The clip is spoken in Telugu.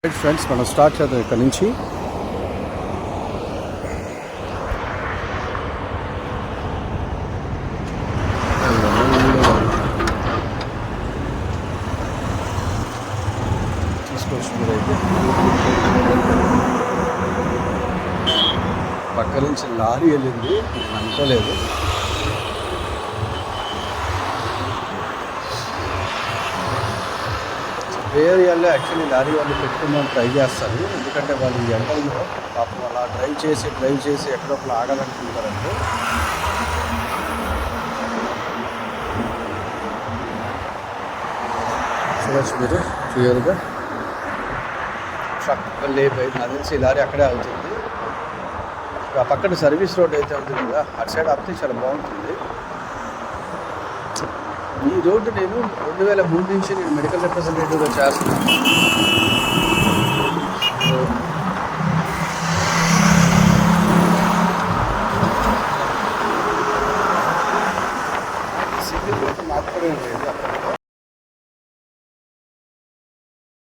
ఫ్రెండ్స్ మనం స్టార్ట్ చేద్దాం ఇక్కడ నుంచి. తీసుకోవచ్చు మీరైతే. పక్క నుంచి లారీ వెళ్ళింది, నేను అనుకోలేదు. ఏరియాలో యాక్చువల్లీ లారీ వాళ్ళు పెట్టుకుందామని ట్రై చేస్తారు, ఎందుకంటే వాళ్ళు ఈ ఎండల్లో పాపం అలా డ్రైవ్ చేసి ఎక్కడొకరు ఆగాలనుకుంటారంటే. చూడవచ్చు మీరు క్లియర్గా ట్రక్ వెళ్ళే బయట నాకు తెలిసి ఈ లారీ అక్కడే అవుతుంది. ఆ పక్కన సర్వీస్ రోడ్ అయితే ఉంటుంది కదా, అటు సైడ్ ఆపితే చాలా బాగుంటుంది. ఈ రోడ్డు నేను 2003 నుంచి నేను మెడికల్ రిప్రజెంటేటివ్గా చేస్తున్నాను. సింగిల్ రోడ్డు మాత్రమే లేదు, అక్కడ